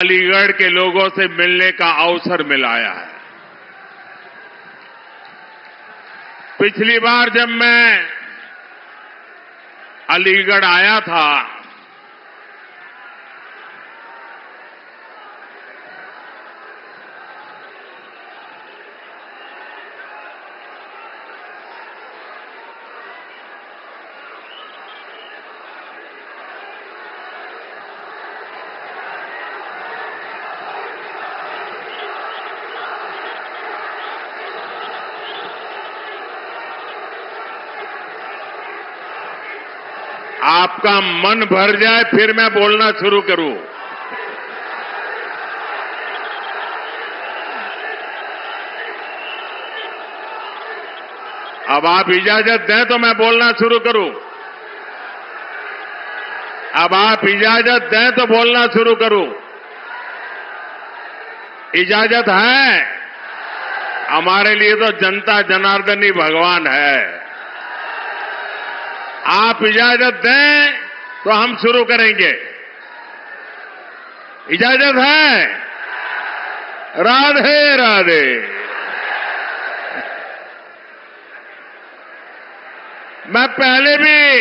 अलीगढ़ के लोगों से मिलने का अवसर मिलाया है। पिछली बार जब मैं अलीगढ़ आया था आपका मन भर जाए फिर मैं बोलना शुरू करूं। अब आप इजाजत दें तो मैं बोलना शुरू करूं। अब आप इजाजत दें तो बोलना शुरू करूं। इजाजत है? हमारे लिए तो जनता जनार्दन ही भगवान है। आप इजाजत दें तो हम शुरू करेंगे। इजाजत है? राधे राधे। मैं पहले भी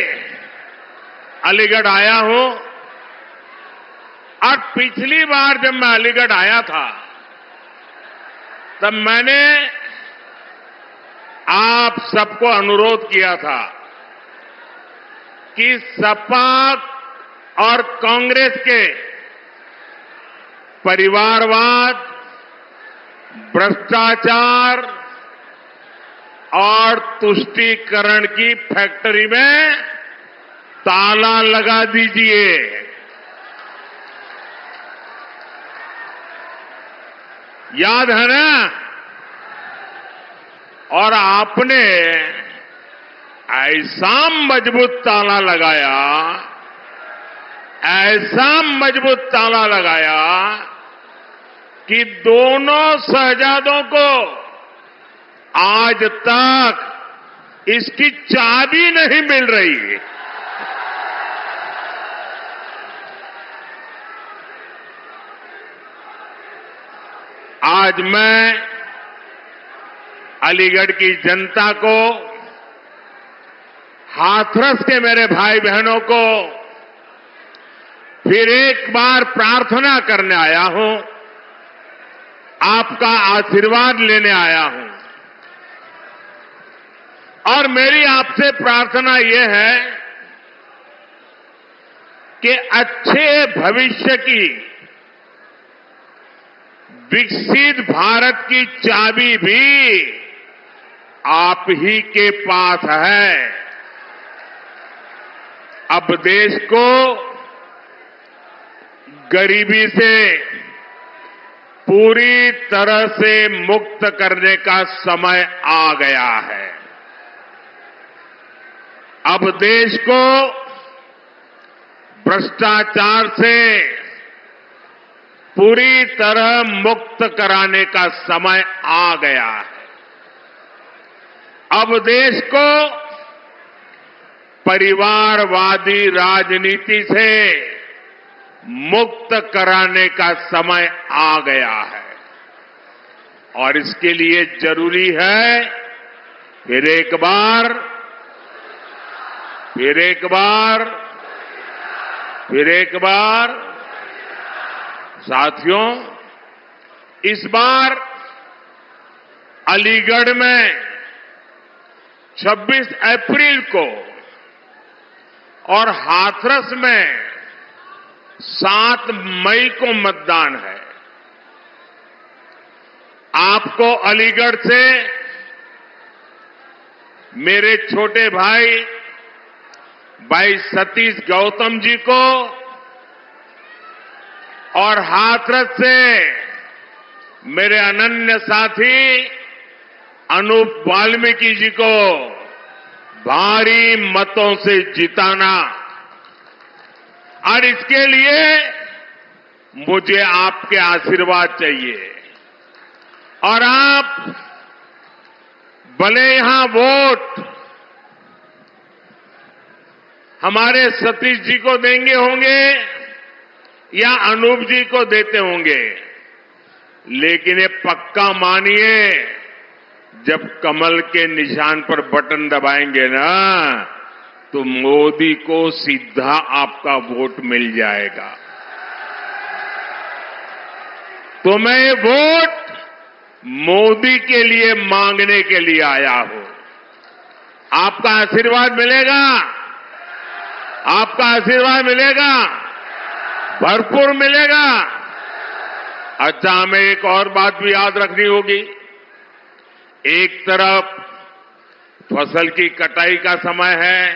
अलीगढ़ आया हूं और पिछली बार जब मैं अलीगढ़ आया था तब मैंने आप सबको अनुरोध किया था कि सपा और कांग्रेस के परिवारवाद, भ्रष्टाचार और तुष्टीकरण की फैक्ट्री में ताला लगा दीजिए। याद है ना? और आपने ऐसा मजबूत ताला लगाया, ऐसा मजबूत ताला लगाया कि दोनों शहजादों को आज तक इसकी चाबी नहीं मिल रही। आज मैं अलीगढ़ की जनता को, हाथरस के मेरे भाई बहनों को फिर एक बार प्रार्थना करने आया हूं, आपका आशीर्वाद लेने आया हूं। और मेरी आपसे प्रार्थना यह है कि अच्छे भविष्य की, विकसित भारत की चाबी भी आप ही के पास है। अब देश को गरीबी से पूरी तरह से मुक्त करने का समय आ गया है। अब देश को भ्रष्टाचार से पूरी तरह मुक्त कराने का समय आ गया है। अब देश को परिवारवादी राजनीति से मुक्त कराने का समय आ गया है। और इसके लिए जरूरी है फिर एक बार साथियों, इस बार अलीगढ़ में 26 अप्रैल को और हाथरस में 7 मई को मतदान है। आपको अलीगढ़ से मेरे छोटे भाई सतीश गौतम जी को और हाथरस से मेरे अनन्य साथी अनूप वाल्मीकि जी को भारी मतों से जिताना। और इसके लिए मुझे आपके आशीर्वाद चाहिए। और आप भले यहां वोट हमारे सतीश जी को देंगे होंगे, या अनूप जी को देते होंगे, लेकिन ये पक्का मानिए, जब कमल के निशान पर बटन दबाएंगे ना, तो मोदी को सीधा आपका वोट मिल जाएगा। तो मैं ये वोट मोदी के लिए मांगने के लिए आया हूं। आपका आशीर्वाद मिलेगा, आपका आशीर्वाद मिलेगा, भरपूर मिलेगा। अच्छा, हमें एक और बात भी याद रखनी होगी। एक तरफ फसल की कटाई का समय है,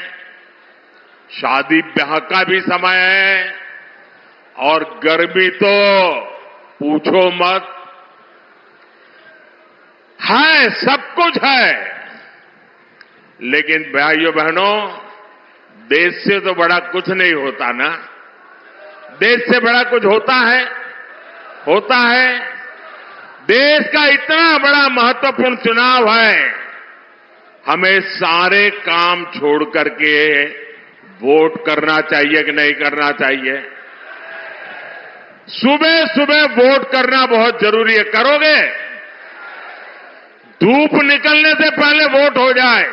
शादी ब्याह का भी समय है, और गर्मी तो पूछो मत, है, सब कुछ है। लेकिन भाइयों बहनों, देश से तो बड़ा कुछ नहीं होता ना। देश से बड़ा कुछ होता है, होता है। देश का इतना बड़ा महत्वपूर्ण चुनाव है, हमें सारे काम छोड़ करके वोट करना चाहिए कि नहीं करना चाहिए? सुबह सुबह वोट करना बहुत जरूरी है। करोगे? धूप निकलने से पहले वोट हो जाए,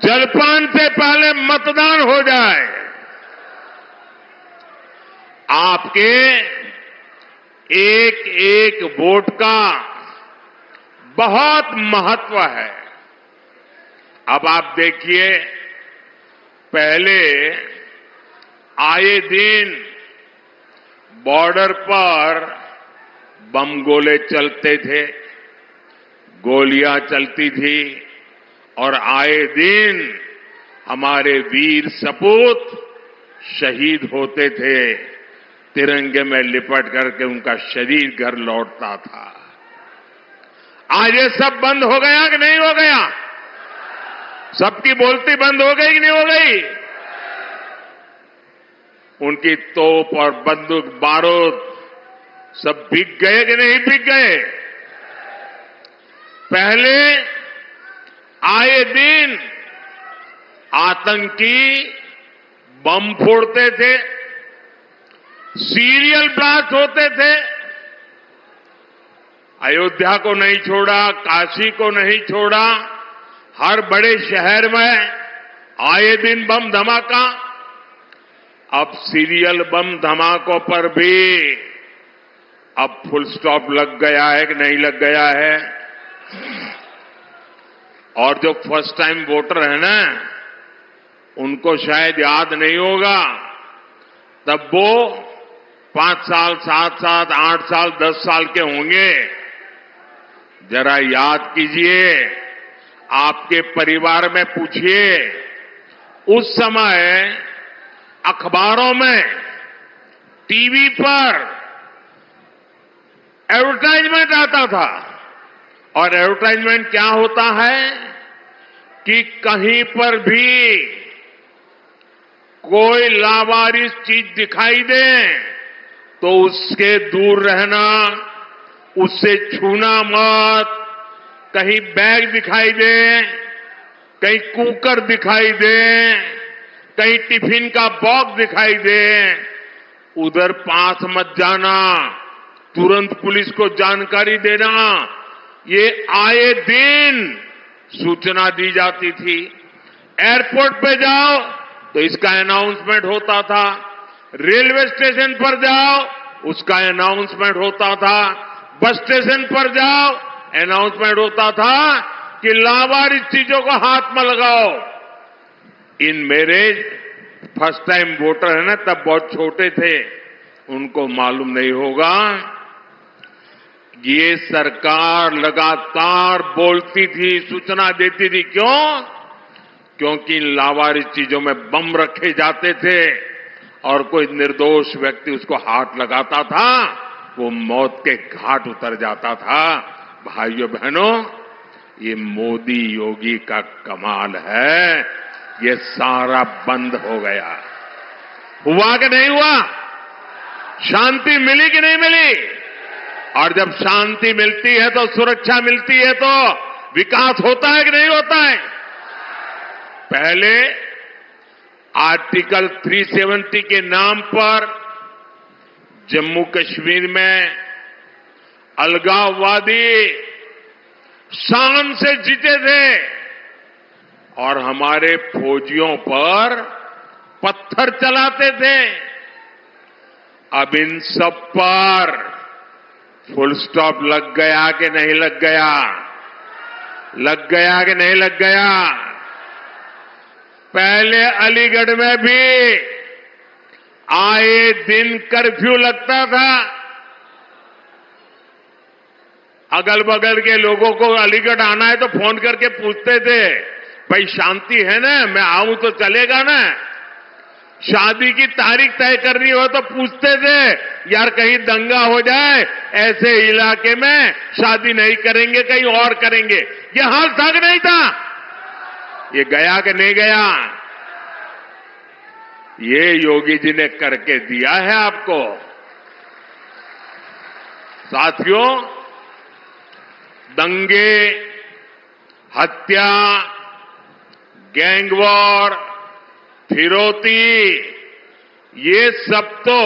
जलपान से पहले मतदान हो जाए। आपके एक एक वोट का बहुत महत्व है। अब आप देखिए, पहले आए दिन बॉर्डर पर बम गोले चलते थे, गोलियां चलती थी, और आए दिन हमारे वीर सपूत शहीद होते थे। तिरंगे में लिपट करके उनका शरीर घर लौटता था। आज ये सब बंद हो गया कि नहीं हो गया? सबकी बोलती बंद हो गई कि नहीं हो गई? उनकी तोप और बंदूक बारूद सब बिक गए कि नहीं बिक गए? पहले आए दिन आतंकी बम फोड़ते थे, सीरियल ब्लास्ट होते थे। अयोध्या को नहीं छोड़ा, काशी को नहीं छोड़ा, हर बड़े शहर में आए दिन बम धमाका। अब सीरियल बम धमाकों पर भी अब फुल स्टॉप लग गया है कि नहीं लग गया है? और जो फर्स्ट टाइम वोटर है ना, उनको शायद याद नहीं होगा। तब वो 5 साल, 7 साल, 8 साल, 10 साल के होंगे। जरा याद कीजिए, आपके परिवार में पूछिए, उस समय अखबारों में, टीवी पर एडवर्टाइजमेंट आता था। और एडवर्टाइजमेंट क्या होता है कि कहीं पर भी कोई लावारिस चीज दिखाई दे तो उसके दूर रहना, उससे छूना मत। कहीं बैग दिखाई दे, कहीं कुकर दिखाई दे, कहीं टिफिन का बॉक्स दिखाई दे, उधर पास मत जाना, तुरंत पुलिस को जानकारी देना। ये आए दिन सूचना दी जाती थी। एयरपोर्ट पे जाओ तो इसका अनाउंसमेंट होता था, रेलवे स्टेशन पर जाओ उसका अनाउंसमेंट होता था, बस स्टेशन पर जाओ अनाउंसमेंट होता था कि लावारिस चीजों को हाथ में लगाओ। इन मेरे फर्स्ट टाइम वोटर है ना, तब बहुत छोटे थे, उनको मालूम नहीं होगा। ये सरकार लगातार बोलती थी, सूचना देती थी। क्यों? क्योंकि इन लावारिस चीजों में बम रखे जाते थे और कोई निर्दोष व्यक्ति उसको हाथ लगाता था, वो मौत के घाट उतर जाता था। भाइयों बहनों, ये मोदी योगी का कमाल है, ये सारा बंद हो गया। हुआ कि नहीं हुआ? शांति मिली कि नहीं मिली? और जब शांति मिलती है तो सुरक्षा मिलती है तो विकास होता है कि नहीं होता है? पहले आर्टिकल 370 के नाम पर जम्मू कश्मीर में अलगाववादी शान से जीते थे और हमारे फौजियों पर पत्थर चलाते थे। अब इन सब पर फुल स्टॉप लग गया कि नहीं लग गया? लग गया कि नहीं लग गया? पहले अलीगढ़ में भी आए दिन कर्फ्यू लगता था। अगल बगल के लोगों को अलीगढ़ आना है तो फोन करके पूछते थे, भाई शांति है ना, मैं आऊं तो चलेगा ना? शादी की तारीख तय करनी हो तो पूछते थे, यार कहीं दंगा हो जाए, ऐसे इलाके में शादी नहीं करेंगे, कहीं और करेंगे। ये हाल था कि नहीं था? ये गया कि नहीं गया? ये योगी जी ने करके दिया है आपको। साथियों, दंगे, हत्या, गैंगवॉर, फिरौती, ये सब तो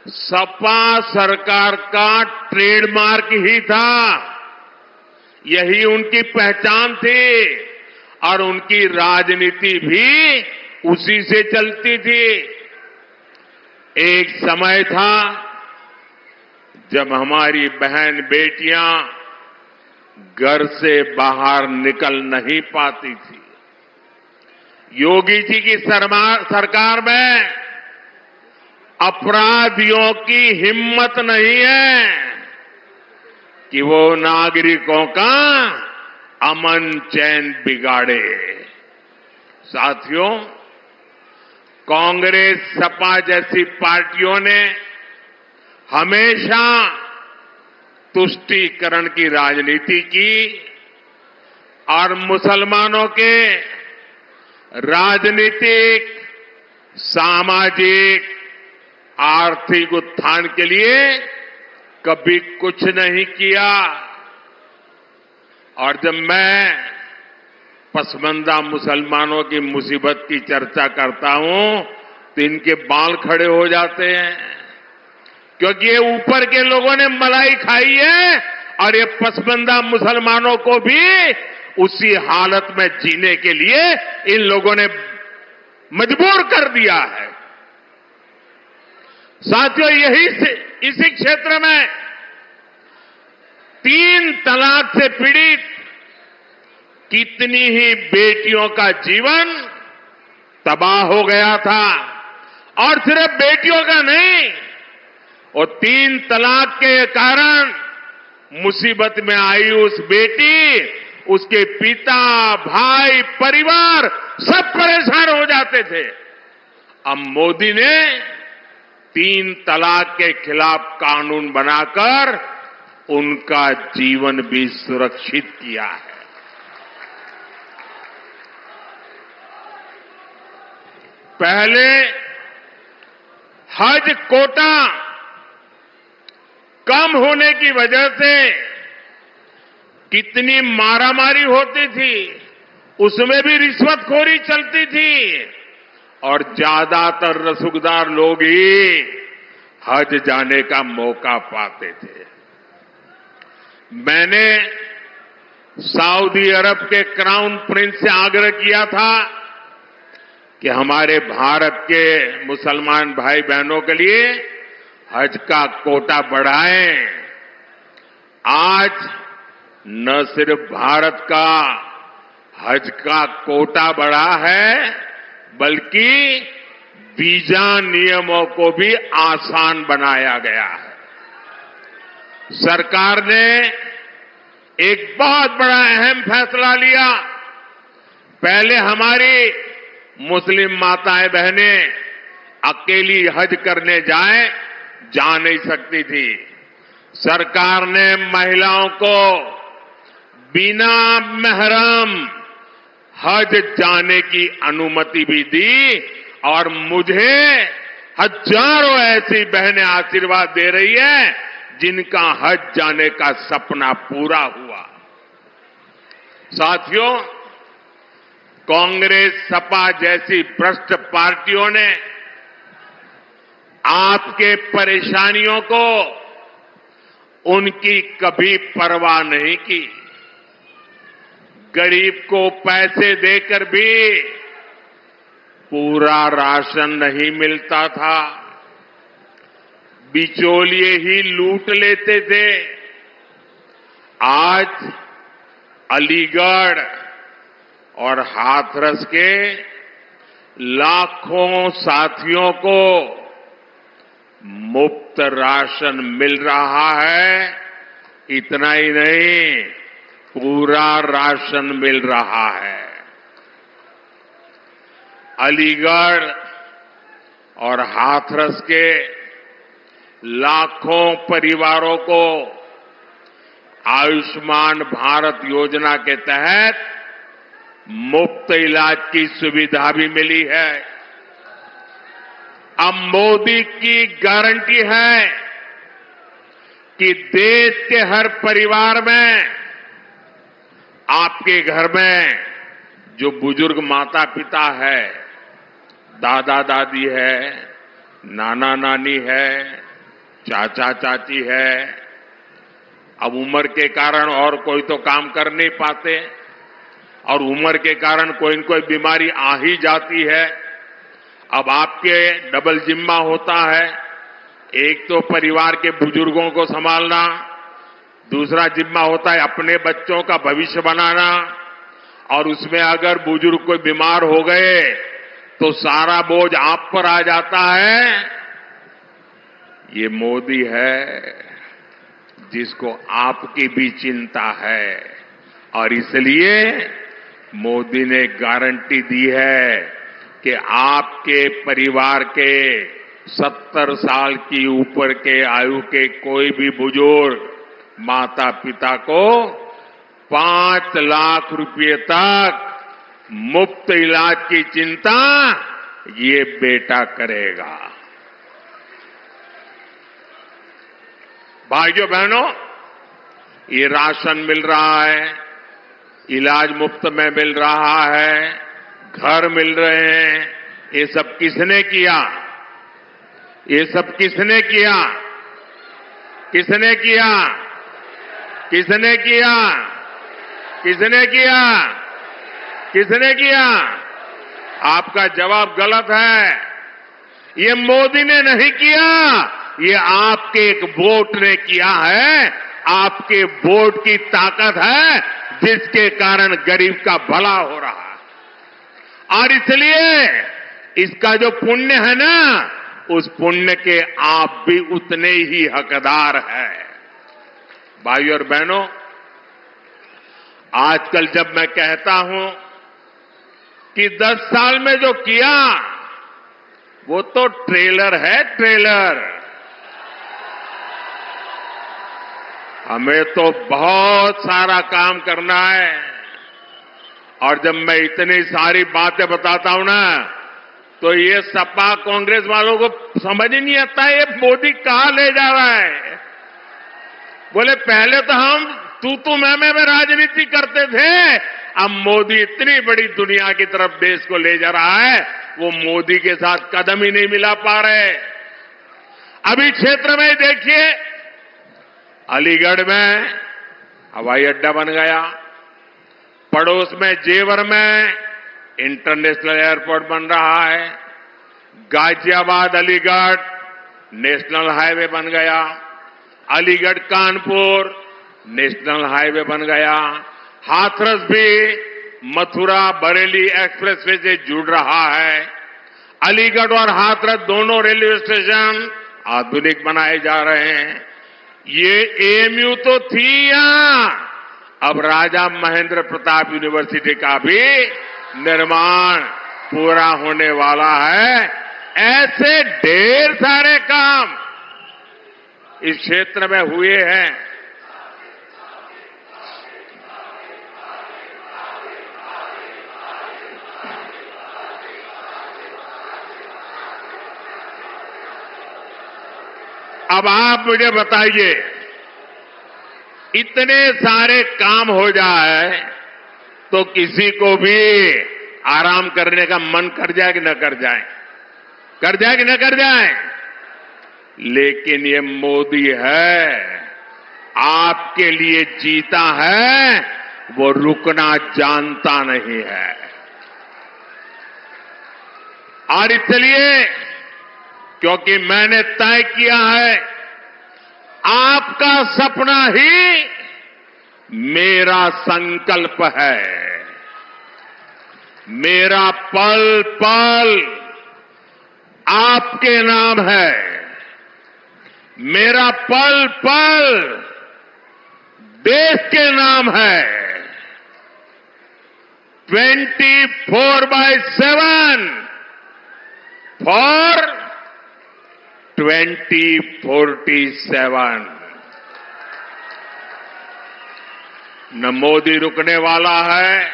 सपा सरकार का ट्रेडमार्क ही था। यही उनकी पहचान थी और उनकी राजनीति भी उसी से चलती थी। एक समय था जब हमारी बहन बेटियां घर से बाहर निकल नहीं पाती थी। योगी जी की सरकार में अपराधियों की हिम्मत नहीं है कि वो नागरिकों का अमन चैन बिगाड़े। साथियों, कांग्रेस, सपा जैसी पार्टियों ने हमेशा तुष्टीकरण की राजनीति की और मुसलमानों के राजनीतिक, सामाजिक, आर्थिक उत्थान के लिए कभी कुछ नहीं किया। और जब मैं पसमंदा मुसलमानों की मुसीबत की चर्चा करता हूं तो इनके बाल खड़े हो जाते हैं, क्योंकि ये ऊपर के लोगों ने मलाई खाई है और ये पसमंदा मुसलमानों को भी उसी हालत में जीने के लिए इन लोगों ने मजबूर कर दिया है। साथियों, इसी क्षेत्र में 3 तलाक से पीड़ित कितनी ही बेटियों का जीवन तबाह हो गया था। और सिर्फ बेटियों का नहीं, और 3 तलाक के कारण मुसीबत में आई उस बेटी, उसके पिता, भाई, परिवार सब परेशान हो जाते थे। अब मोदी ने 3 तलाक के खिलाफ कानून बनाकर उनका जीवन भी सुरक्षित किया है। पहले हज कोटा कम होने की वजह से कितनी मारामारी होती थी, उसमें भी रिश्वतखोरी चलती थी और ज्यादातर रसूखदार लोग ही हज जाने का मौका पाते थे। मैंने सऊदी अरब के क्राउन प्रिंस से आग्रह किया था कि हमारे भारत के मुसलमान भाई बहनों के लिए हज का कोटा बढ़ाएं। आज न सिर्फ भारत का हज का कोटा बढ़ा है, बल्कि वीजा नियमों को भी आसान बनाया गया है। सरकार ने एक बहुत बड़ा अहम फैसला लिया। पहले हमारी मुस्लिम माताएं बहनें अकेली हज करने जा नहीं सकती थी। सरकार ने महिलाओं को बिना महरम हज जाने की अनुमति भी दी और मुझे हजारों ऐसी बहनें आशीर्वाद दे रही है जिनका हज जाने का सपना पूरा हुआ। साथियों, कांग्रेस, सपा जैसी भ्रष्ट पार्टियों ने आपके परेशानियों को उनकी कभी परवाह नहीं की। गरीब को पैसे देकर भी पूरा राशन नहीं मिलता था, बिचौलिए ही लूट लेते थे। आज अलीगढ़ और हाथरस के लाखों साथियों को मुफ्त राशन मिल रहा है। इतना ही नहीं, पूरा राशन मिल रहा है। अलीगढ़ और हाथरस के लाखों परिवारों को आयुष्मान भारत योजना के तहत मुफ्त इलाज की सुविधा भी मिली है। अब मोदी की गारंटी है कि देश के हर परिवार में, आपके घर में जो बुजुर्ग माता पिता है, दादा दादी है, नाना नानी है, चाचा चाची है, अब उम्र के कारण और कोई तो काम कर नहीं पाते और उम्र के कारण कोई न कोई बीमारी आ ही जाती है। अब आपके डबल जिम्मा होता है, एक तो परिवार के बुजुर्गों को संभालना, दूसरा जिम्मा होता है अपने बच्चों का भविष्य बनाना, और उसमें अगर बुजुर्ग कोई बीमार हो गए तो सारा बोझ आप पर आ जाता है। ये मोदी है जिसको आपकी भी चिंता है, और इसलिए मोदी ने गारंटी दी है कि आपके परिवार के 70 साल की ऊपर के आयु के कोई भी बुजुर्ग माता पिता को 5 लाख रुपए तक मुफ्त इलाज की चिंता ये बेटा करेगा। भाइयों बहनों, ये राशन मिल रहा है, इलाज मुफ्त में मिल रहा है, घर मिल रहे हैं। ये सब किसने किया? ये सब किसने किया? किसने किया? किसने किया? किसने किया? किसने किया? आपका जवाब गलत है। ये मोदी ने नहीं किया, ये आपके एक वोट ने किया है। आपके वोट की ताकत है जिसके कारण गरीब का भला हो रहा है, और इसलिए इसका जो पुण्य है ना, उस पुण्य के आप भी उतने ही हकदार हैं। भाइयों और बहनों, आजकल जब मैं कहता हूं कि 10 साल में जो किया वो तो ट्रेलर है, ट्रेलर। हमें तो बहुत सारा काम करना है, और जब मैं इतनी सारी बातें बताता हूं ना, तो ये सपा कांग्रेस वालों को समझ ही नहीं आता ये मोदी कहां ले जा रहा है। बोले पहले तो हम तू मैं राजनीति करते थे, अब मोदी इतनी बड़ी दुनिया की तरफ देश को ले जा रहा है, वो मोदी के साथ कदम ही नहीं मिला पा रहे। अभी क्षेत्र में देखिए, अलीगढ़ में हवाई अड्डा बन गया, पड़ोस में जेवर में इंटरनेशनल एयरपोर्ट बन रहा है, गाजियाबाद अलीगढ़ नेशनल हाईवे बन गया, अलीगढ़ कानपुर नेशनल हाईवे बन गया, हाथरस भी मथुरा बरेली एक्सप्रेसवे से जुड़ रहा है। अलीगढ़ और हाथरस दोनों रेलवे स्टेशन आधुनिक बनाए जा रहे हैं। ये एएमयू तो थी यहां, अब राजा महेंद्र प्रताप यूनिवर्सिटी का भी निर्माण पूरा होने वाला है। ऐसे ढेर सारे काम इस क्षेत्र में हुए हैं। अब आप मुझे बताइए, इतने सारे काम हो जाए तो किसी को भी आराम करने का मन कर जाए कि न कर जाए, कर जाए कि न कर जाए। लेकिन ये मोदी है, आपके लिए जीता है, वो रुकना जानता नहीं है। और इसलिए क्योंकि मैंने तय किया है, आपका सपना ही मेरा संकल्प है। मेरा पल पल आपके नाम है। मेरा पल पल देश के नाम है। 24/7 फॉर 2047। न मोदी रुकने वाला है,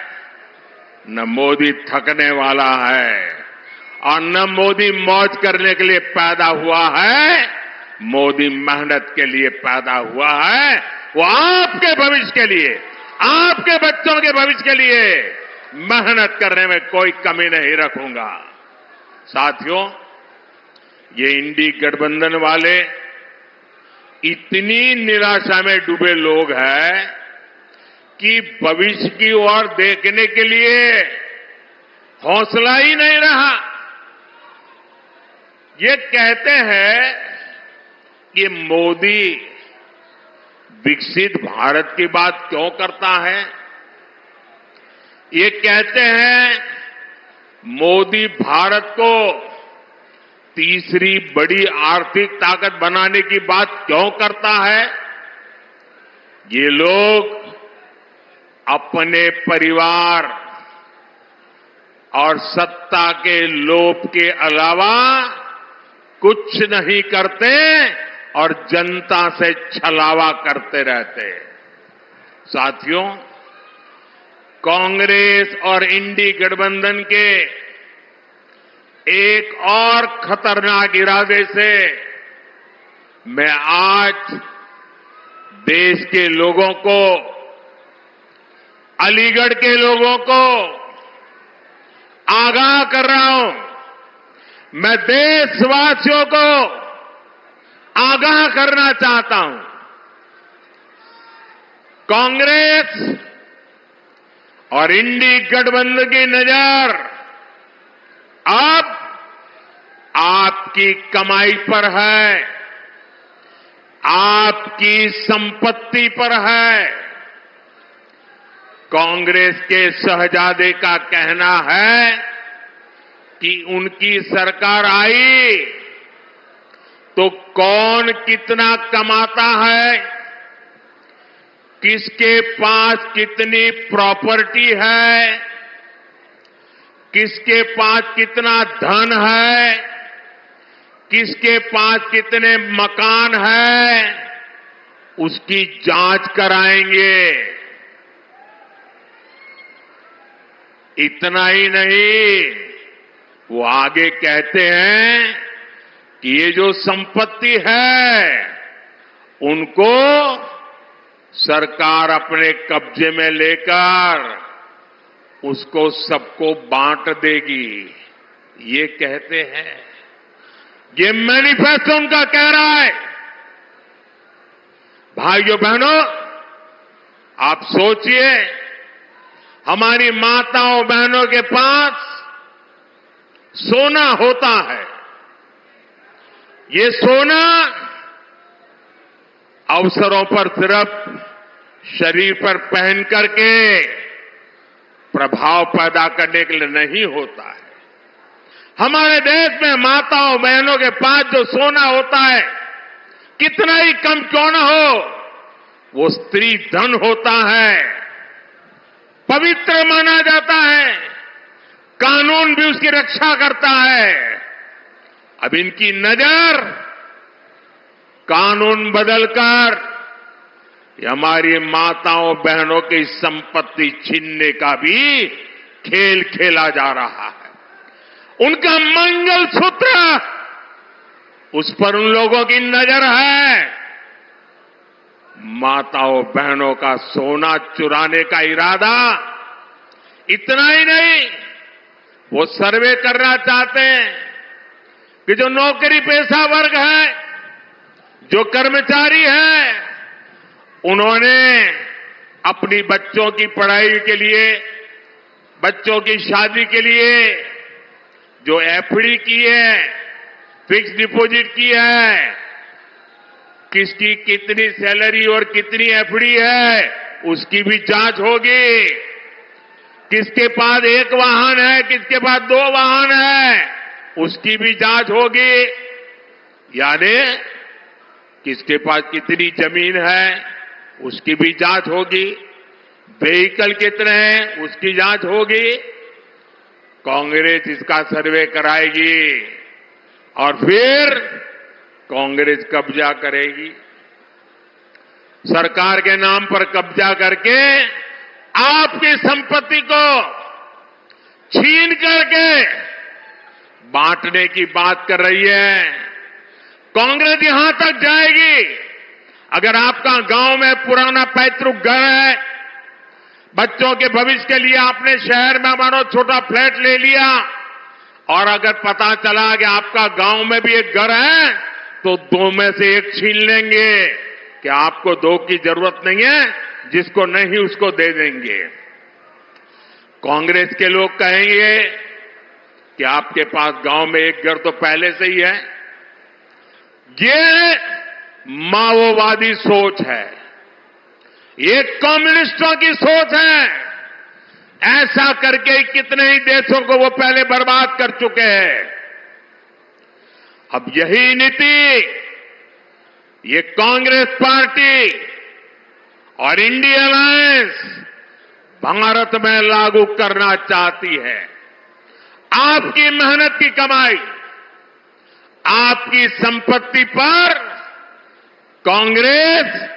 न मोदी थकने वाला है, और न मोदी मौज करने के लिए पैदा हुआ है। मोदी मेहनत के लिए पैदा हुआ है। वो आपके भविष्य के लिए, आपके बच्चों के भविष्य के लिए मेहनत करने में कोई कमी नहीं रखूंगा। साथियों, ये इंडी गठबंधन वाले इतनी निराशा में डूबे लोग हैं कि भविष्य की ओर देखने के लिए हौसला ही नहीं रहा। ये कहते हैं कि मोदी विकसित भारत की बात क्यों करता है। ये कहते हैं मोदी भारत को तीसरी बड़ी आर्थिक ताकत बनाने की बात क्यों करता है। ये लोग अपने परिवार और सत्ता के लोभ के अलावा कुछ नहीं करते और जनता से छलावा करते रहते। साथियों, कांग्रेस और इंडी गठबंधन के एक और खतरनाक इरादे से मैं आज देश के लोगों को, अलीगढ़ के लोगों को आगाह कर रहा हूं। मैं देशवासियों को आगाह करना चाहता हूं। कांग्रेस और इंडी गठबंधन की नजर अब आपकी कमाई पर है, आपकी संपत्ति पर है। कांग्रेस के शहजादे का कहना है कि उनकी सरकार आई तो कौन कितना कमाता है, किसके पास कितनी प्रॉपर्टी है, किसके पास कितना धन है, किसके पास कितने मकान है, उसकी जांच कराएंगे। इतना ही नहीं, वो आगे कहते हैं कि ये जो संपत्ति है उनको सरकार अपने कब्जे में लेकर उसको सबको बांट देगी। ये कहते हैं, ये मैनिफेस्टो उनका कह रहा है। भाइयों बहनों, आप सोचिए, हमारी माताओं बहनों के पास सोना होता है। ये सोना अवसरों पर सिर्फ शरीर पर पहन करके प्रभाव पैदा करने के लिए नहीं होता है। हमारे देश में माताओं बहनों के पास जो सोना होता है, कितना ही कम क्यों न हो, वो स्त्री धन होता है, पवित्र माना जाता है, कानून भी उसकी रक्षा करता है। अब इनकी नजर कानून बदलकर हमारी माताओं बहनों की संपत्ति छीनने का भी खेल खेला जा रहा है। उनका मंगलसूत्र, उस पर उन लोगों की नजर है। माताओं बहनों का सोना चुराने का इरादा। इतना ही नहीं, वो सर्वे करना चाहते हैं कि जो नौकरी पेशा वर्ग है, जो कर्मचारी है, उन्होंने अपनी बच्चों की पढ़ाई के लिए, बच्चों की शादी के लिए जो एफडी की है, फिक्स डिपॉजिट की है, किसकी कितनी सैलरी और कितनी एफडी है, उसकी भी जांच होगी। किसके पास एक वाहन है, किसके पास 2 वाहन है, उसकी भी जांच होगी। यानी किसके पास कितनी जमीन है, उसकी भी जांच होगी। व्हीकल कितने हैं, उसकी जांच होगी। कांग्रेस इसका सर्वे कराएगी और फिर कांग्रेस कब्जा करेगी। सरकार के नाम पर कब्जा करके आपकी संपत्ति को छीन करके बांटने की बात कर रही है। कांग्रेस यहां तक जाएगी, अगर आपका गांव में पुराना पैतृक घर है, बच्चों के भविष्य के लिए आपने शहर में मानो छोटा फ्लैट ले लिया, और अगर पता चला कि आपका गांव में भी एक घर है, तो 2 में से 1 छीन लेंगे कि आपको 2 की जरूरत नहीं है, जिसको नहीं उसको दे देंगे। कांग्रेस के लोग कहेंगे कि आपके पास गांव में एक घर तो पहले से ही है। ये माओवादी सोच है, ये कम्युनिस्टों की सोच है। ऐसा करके कितने ही देशों को वो पहले बर्बाद कर चुके हैं। अब यही नीति ये कांग्रेस पार्टी और इंडिया अलायंस भारत में लागू करना चाहती है। आपकी मेहनत की कमाई, आपकी संपत्ति पर कांग्रेस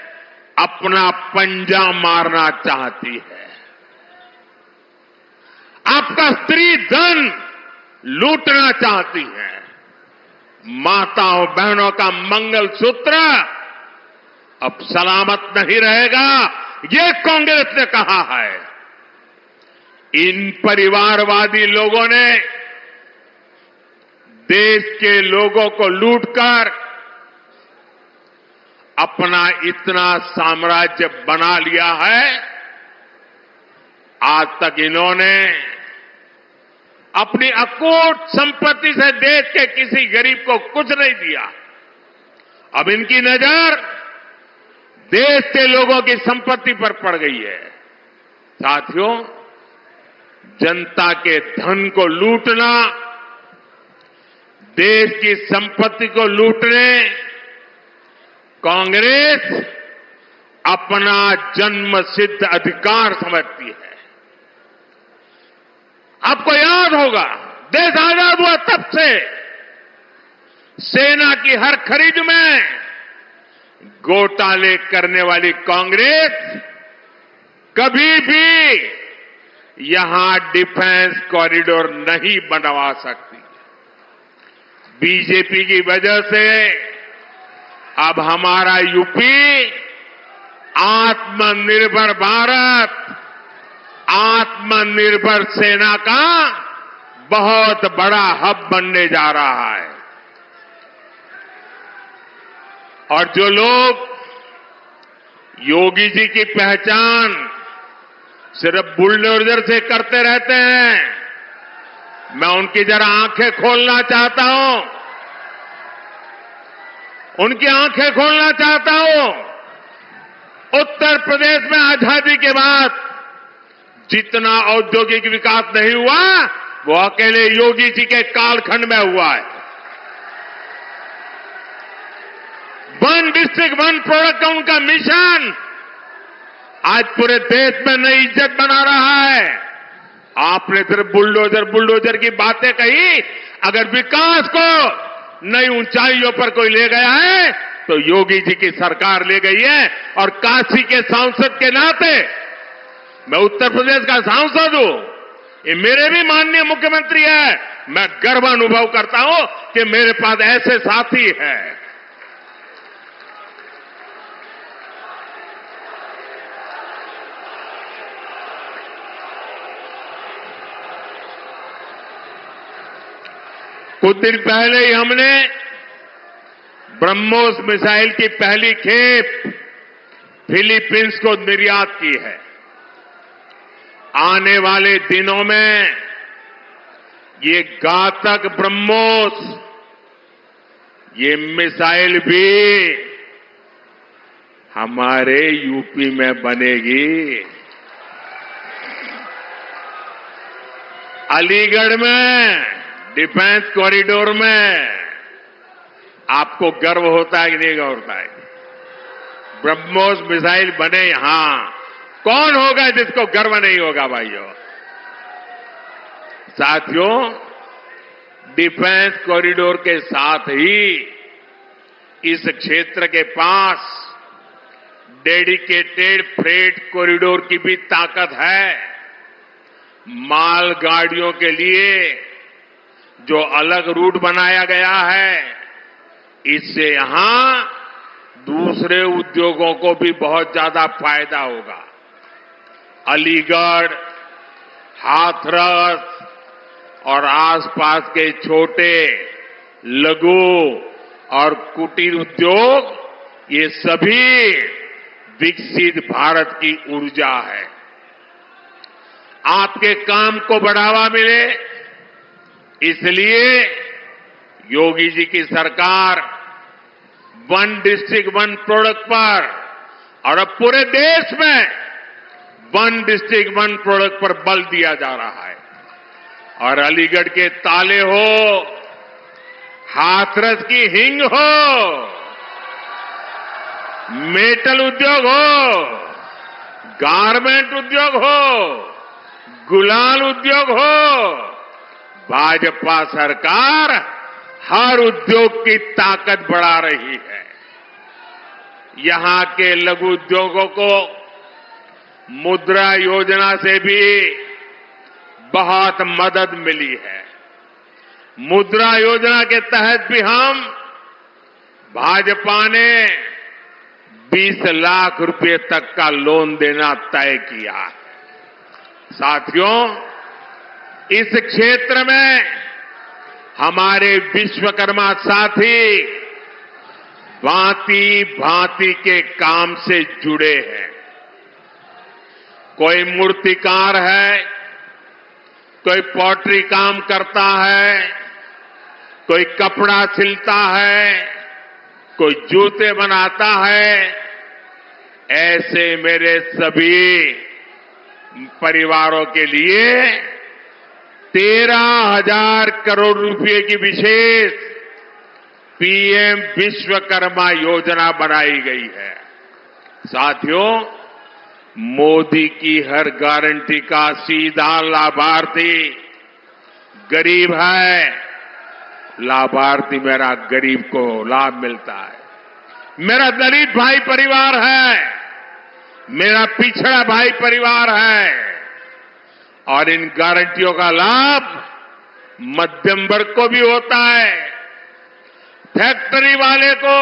अपना पंजा मारना चाहती है। आपका स्त्री धन लूटना चाहती है। माताओं बहनों का मंगलसूत्र अब सलामत नहीं रहेगा, ये कांग्रेस ने कहा है। इन परिवारवादी लोगों ने देश के लोगों को लूटकर अपना इतना साम्राज्य बना लिया है। आज तक इन्होंने अपनी अकूट संपत्ति से देश के किसी गरीब को कुछ नहीं दिया। अब इनकी नजर देश के लोगों की संपत्ति पर पड़ गई है। साथियों, जनता के धन को लूटना, देश की संपत्ति को लूटने कांग्रेस अपना जन्मसिद्ध अधिकार समझती है। आपको याद होगा, देश आजाद हुआ तब से सेना की हर खरीद में घोटाले करने वाली कांग्रेस कभी भी यहां डिफेंस कॉरिडोर नहीं बनवा सकती। बीजेपी की वजह से अब हमारा यूपी आत्मनिर्भर भारत, आत्मनिर्भर सेना का बहुत बड़ा हब बनने जा रहा है। और जो लोग योगी जी की पहचान सिर्फ बुलडोजर से करते रहते हैं, मैं उनकी जरा आंखें खोलना चाहता हूं, उनकी आंखें खोलना चाहता हूं। उत्तर प्रदेश में आजादी के बाद जितना औद्योगिक विकास नहीं हुआ, वो अकेले योगी जी के कालखंड में हुआ है। 1 डिस्ट्रिक्ट 1 प्रोडक्ट का उनका मिशन आज पूरे देश में नई इज्जत बना रहा है। आपने सिर्फ बुलडोजर बुलडोजर की बातें कही, अगर विकास को नई ऊंचाइयों पर कोई ले गया है तो योगी जी की सरकार ले गई है। और काशी के सांसद के नाते, मैं उत्तर प्रदेश का सांसद हूं, ये मेरे भी माननीय मुख्यमंत्री है, मैं गर्व अनुभव करता हूं कि मेरे पास ऐसे साथी हैं। कुछ दिन पहले ही हमने ब्रह्मोस मिसाइल की पहली खेप फिलीपींस को निर्यात की है। आने वाले दिनों में ये घातक ब्रह्मोस, ये मिसाइल भी हमारे यूपी में बनेगी। अलीगढ़ में डिफेंस कॉरिडोर में आपको गर्व होता है कि नहीं होता है? ब्रह्मोस मिसाइल बने यहां, कौन होगा जिसको गर्व नहीं होगा भाइयों? साथियों, डिफेंस कॉरिडोर के साथ ही इस क्षेत्र के पास डेडिकेटेड फ्रेट कॉरिडोर की भी ताकत है। मालगाड़ियों के लिए जो अलग रूट बनाया गया है, इससे यहां दूसरे उद्योगों को भी बहुत ज्यादा फायदा होगा। अलीगढ़, हाथरस और आसपास के छोटे, लघु और कुटीर उद्योग, ये सभी विकसित भारत की ऊर्जा है। आपके काम को बढ़ावा मिले, इसलिए योगी जी की सरकार वन डिस्ट्रिक्ट वन प्रोडक्ट पर और अब पूरे देश में वन डिस्ट्रिक्ट वन प्रोडक्ट पर बल दिया जा रहा है। और अलीगढ़ के ताले हो, हाथरस की हिंग हो, मेटल उद्योग हो, गारमेंट उद्योग हो, गुलाल उद्योग हो, भाजपा सरकार हर उद्योग की ताकत बढ़ा रही है। यहां के लघु उद्योगों को मुद्रा योजना से भी बहुत मदद मिली है। मुद्रा योजना के तहत भी हम भाजपा ने 20 लाख रुपए तक का लोन देना तय किया है। साथियों, इस क्षेत्र में हमारे विश्वकर्मा साथी भांति भांति के काम से जुड़े हैं। कोई मूर्तिकार है, कोई पॉटरी काम करता है, कोई कपड़ा सिलता है, कोई जूते बनाता है। ऐसे मेरे सभी परिवारों के लिए 13,000 करोड़ रुपए की विशेष पीएम विश्वकर्मा योजना बनाई गई है। साथियों, मोदी की हर गारंटी का सीधा लाभार्थी गरीब है। लाभार्थी मेरा गरीब को लाभ मिलता है। मेरा दलित भाई परिवार है, मेरा पिछड़ा भाई परिवार है। और इन गारंटियों का लाभ मध्यम वर्ग को भी होता है। फैक्ट्री वाले को,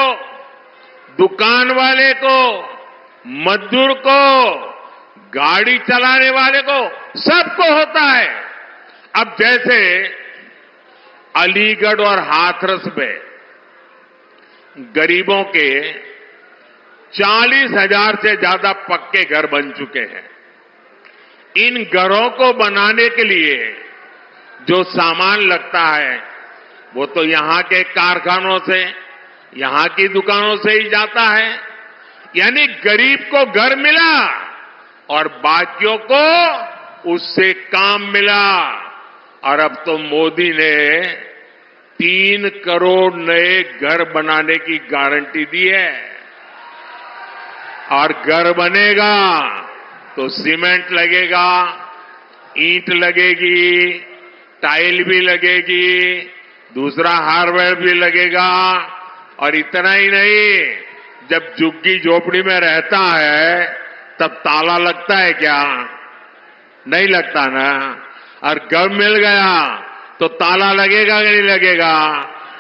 दुकान वाले को, मजदूर को, गाड़ी चलाने वाले को, सबको होता है। अब जैसे अलीगढ़ और हाथरस में गरीबों के 40,000 से ज्यादा पक्के घर बन चुके हैं। इन घरों को बनाने के लिए जो सामान लगता है, वो तो यहां के कारखानों से, यहां की दुकानों से ही जाता है। यानी गरीब को घर मिला और बाकियों को उससे काम मिला। और अब तो मोदी ने 3 करोड़ नए घर बनाने की गारंटी दी है। और घर बनेगा तो सीमेंट लगेगा, ईंट लगेगी, टाइल भी लगेगी, दूसरा हार्डवेयर भी लगेगा। और इतना ही नहीं, जब झुग्गी झोपड़ी में रहता है तब ताला लगता है क्या? नहीं लगता ना। और घर मिल गया तो ताला लगेगा कि नहीं लगेगा?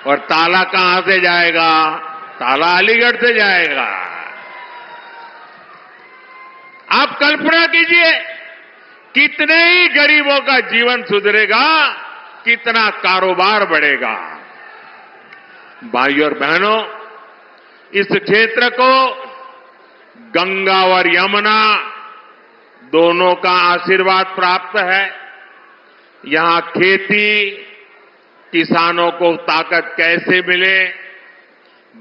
और ताला कहां से जाएगा? ताला अलीगढ़ से जाएगा। आप कल्पना कीजिए, कितने ही गरीबों का जीवन सुधरेगा कितना कारोबार बढ़ेगा। भाइयों और बहनों, इस क्षेत्र को गंगा और यमुना दोनों का आशीर्वाद प्राप्त है। यहां खेती, किसानों को ताकत कैसे मिले,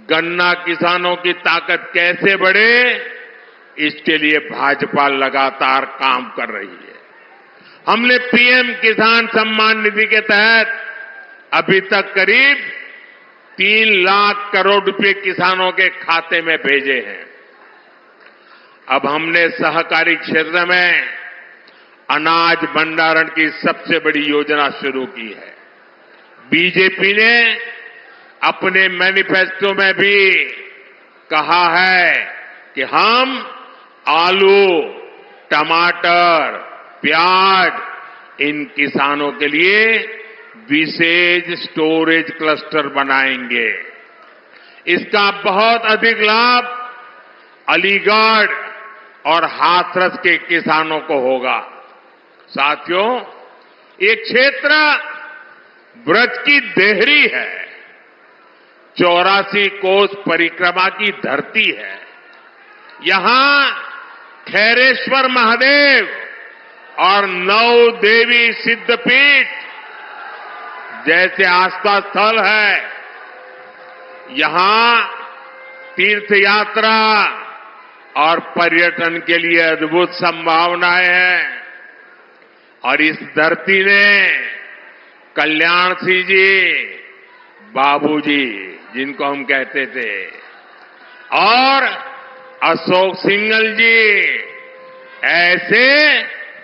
गन्ना किसानों की ताकत कैसे बढ़े, इसके लिए भाजपा लगातार काम कर रही है। हमने पीएम किसान सम्मान निधि के तहत अभी तक करीब 3 लाख करोड़ रुपए किसानों के खाते में भेजे हैं। अब हमने सहकारी क्षेत्र में अनाज भंडारण की सबसे बड़ी योजना शुरू की है। बीजेपी ने अपने मैनिफेस्टो में भी कहा है कि हम आलू, टमाटर, प्याज इन किसानों के लिए विशेष स्टोरेज क्लस्टर बनाएंगे। इसका बहुत अधिक लाभ अलीगढ़ और हाथरस के किसानों को होगा। साथियों, ये क्षेत्र ब्रज की देहरी है, 84 कोस परिक्रमा की धरती है। यहां खैरेश्वर महादेव और 9 देवी सिद्धपीठ जैसे आस्था स्थल है। यहां तीर्थ यात्रा और पर्यटन के लिए अद्भुत संभावनाएं हैं। और इस धरती ने कल्याण सिंह जी, बाबूजी जिनको हम कहते थे, और अशोक सिंघल जी ऐसे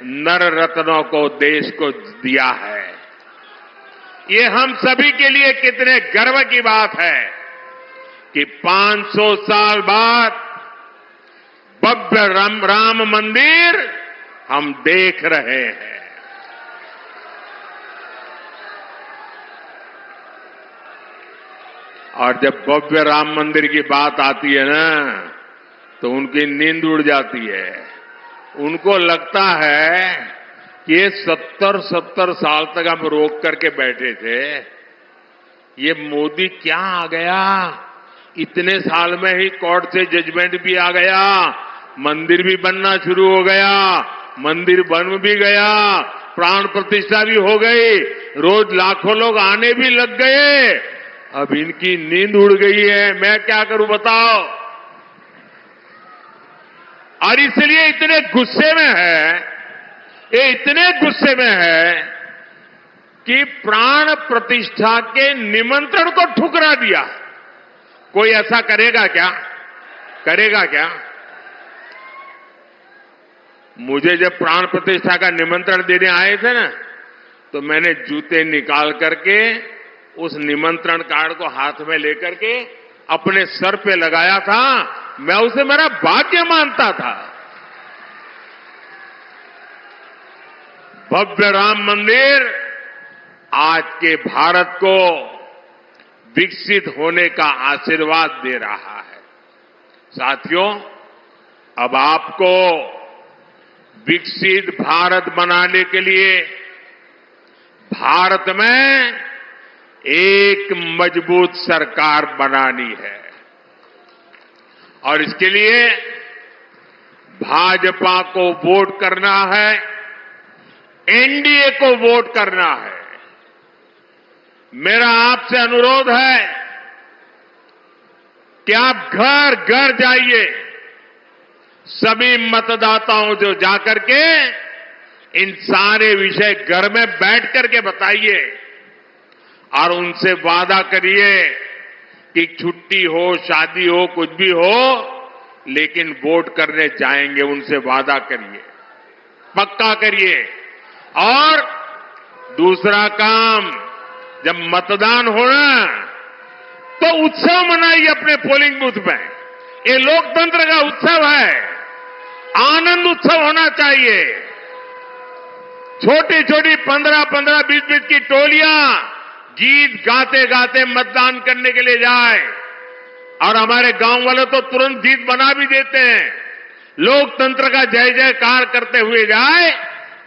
नर रत्नों को देश को दिया है। ये हम सभी के लिए कितने गर्व की बात है कि 500 साल बाद भव्य राम मंदिर हम देख रहे हैं। और जब भव्य राम मंदिर की बात आती है ना, तो उनकी नींद उड़ जाती है। उनको लगता है कि ये 70 साल तक हम रोक करके बैठे थे, ये मोदी क्या आ गया, इतने साल में ही कोर्ट से जजमेंट भी आ गया, मंदिर भी बनना शुरू हो गया, मंदिर बन भी गया, प्राण प्रतिष्ठा भी हो गई, रोज लाखों लोग आने भी लग गए। अब इनकी नींद उड़ गई है, मैं क्या करूं बताओ। और इसलिए इतने गुस्से में है, ये इतने गुस्से में है कि प्राण प्रतिष्ठा के निमंत्रण को ठुकरा दिया। कोई ऐसा करेगा क्या? करेगा क्या? मुझे जब प्राण प्रतिष्ठा का निमंत्रण देने आए थे ना, तो मैंने जूते निकाल करके उस निमंत्रण कार्ड को हाथ में लेकर के अपने सर पे लगाया था। मैं उसे मेरा भाग्य मानता था। भव्य राम मंदिर आज के भारत को विकसित होने का आशीर्वाद दे रहा है। साथियों, अब आपको विकसित भारत बनाने के लिए भारत में एक मजबूत सरकार बनानी है। और इसके लिए भाजपा को वोट करना है, एनडीए को वोट करना है। मेरा आपसे अनुरोध है कि आप घर घर जाइए, सभी मतदाताओं जो जाकर के इन सारे विषय घर में बैठ करके बताइए और उनसे वादा करिए कि छुट्टी हो, शादी हो, कुछ भी हो, लेकिन वोट करने जाएंगे। उनसे वादा करिए, पक्का करिए। और दूसरा काम, जब मतदान हो ना, तो उत्सव मनाइए अपने पोलिंग बूथ में। ये लोकतंत्र का उत्सव है, आनंद उत्सव होना चाहिए। छोटी छोटी 15-15, 20-20 की टोलियां गीत गाते गाते मतदान करने के लिए जाए। और हमारे गांव वाले तो तुरंत गीत बना भी देते हैं। लोकतंत्र का जय जयकार करते हुए जाए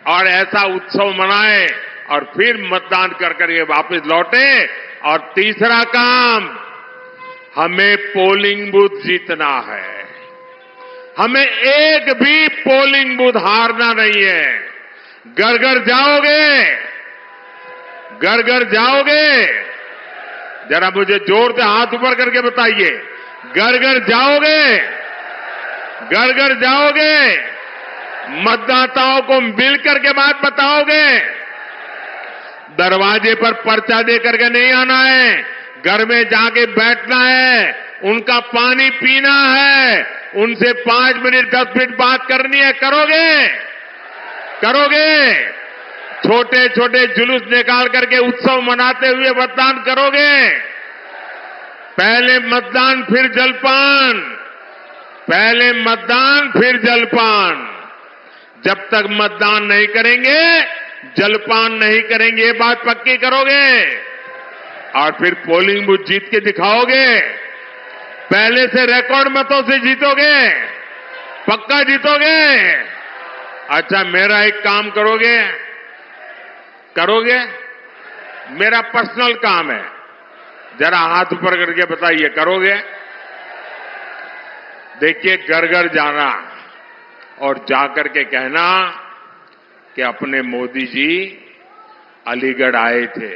और ऐसा उत्सव मनाए और फिर मतदान कर करके वापस लौटे। और तीसरा काम, हमें पोलिंग बूथ जीतना है। हमें एक भी पोलिंग बूथ हारना नहीं है। घर घर जाओगे, घर घर जाओगे, जरा मुझे जोर से हाथ ऊपर करके बताइए, घर घर जाओगे, घर घर जाओगे, मतदाताओं को मिल करके बात बताओगे। दरवाजे पर पर्चा दे करके नहीं आना है, घर में जाके बैठना है, उनका पानी पीना है, उनसे 5 मिनट 10 मिनट बात करनी है। करोगे? करोगे? छोटे छोटे जुलूस निकाल करके उत्सव मनाते हुए मतदान करोगे? पहले मतदान फिर जलपान, पहले मतदान फिर जलपान। जब तक मतदान नहीं करेंगे, जलपान नहीं करेंगे, ये बात पक्की करोगे? और फिर पोलिंग बूथ जीत के दिखाओगे? पहले से रिकॉर्ड मतों से जीतोगे? पक्का जीतोगे? अच्छा, मेरा एक काम करोगे? करोगे? मेरा पर्सनल काम है, जरा हाथ ऊपर करके बताइए, करोगे? देखिए, घर घर जाना और जाकर के कहना कि अपने मोदी जी अलीगढ़ आए थे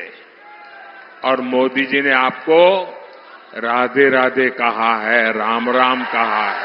और मोदी जी ने आपको राधे राधे कहा है, राम राम कहा है।